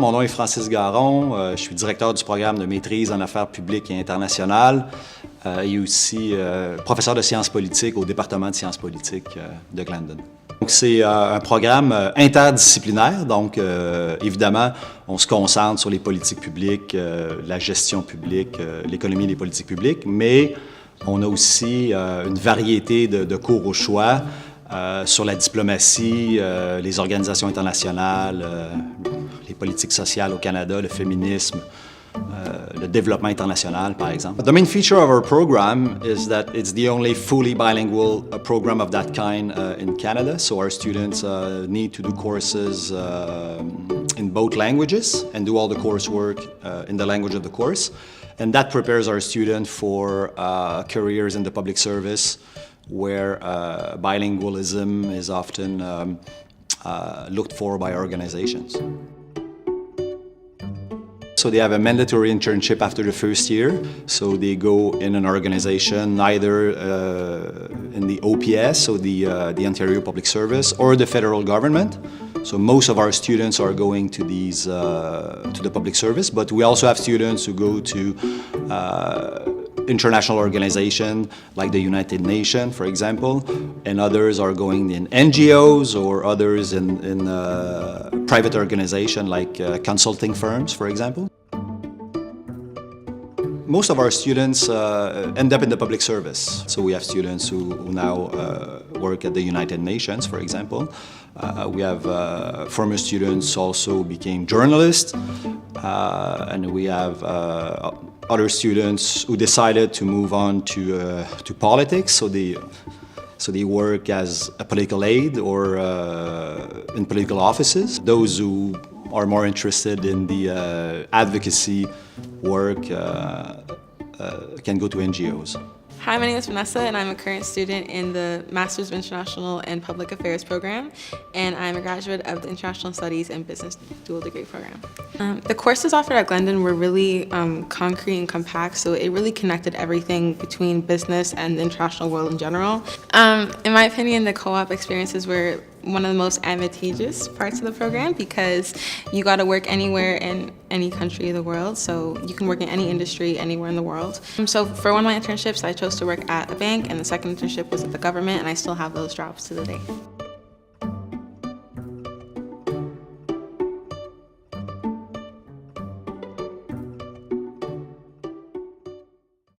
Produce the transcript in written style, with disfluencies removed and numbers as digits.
Mon nom est Francis Garon, je suis directeur du programme de maîtrise en affaires publiques et internationales et aussi professeur de sciences politiques au département de sciences politiques de Glendon. C'est un programme interdisciplinaire, donc évidemment, on se concentre sur les politiques publiques, la gestion publique, l'économie des politiques publiques, mais on a aussi une variété de cours au choix sur la diplomatie, les organisations internationales, les politiques sociales au Canada, le féminisme, le développement international, par exemple. The main feature of our program is that it's the only fully bilingual program of that kind in Canada. So our students need to do courses in both languages and do all the coursework in the language of the course. And that prepares our students for careers in the public service, where bilingualism is often looked for by organizations. So they have a mandatory internship after the first year. So they go in an organization, either in the OPS, so the Ontario Public Service, or the federal government. So most of our students are going to these to the public service, but we also have students who go to international organizations like the United Nations, for example, and others are going in NGOs or others in private organizations like consulting firms, for example. Most of our students end up in the public service. So we have students who now work at the United Nations, for example. We have former students also became journalists, and we have other students who decided to move on to politics. So they work as a political aide or in political offices. Those who are more interested in the advocacy work can go to NGOs. Hi, my name is Vanessa, and I'm a current student in the Master's of International and Public Affairs program, and I'm a graduate of the International Studies and Business Dual Degree program. The courses offered at Glendon were really concrete and compact, so it really connected everything between business and the international world in general. In my opinion, the co-op experiences were one of the most advantageous parts of the program because you got to work anywhere in any country of the world, so you can work in any industry anywhere in the world. So for one of my internships, I chose to work at a bank, and the second internship was at the government, and I still have those jobs to the day.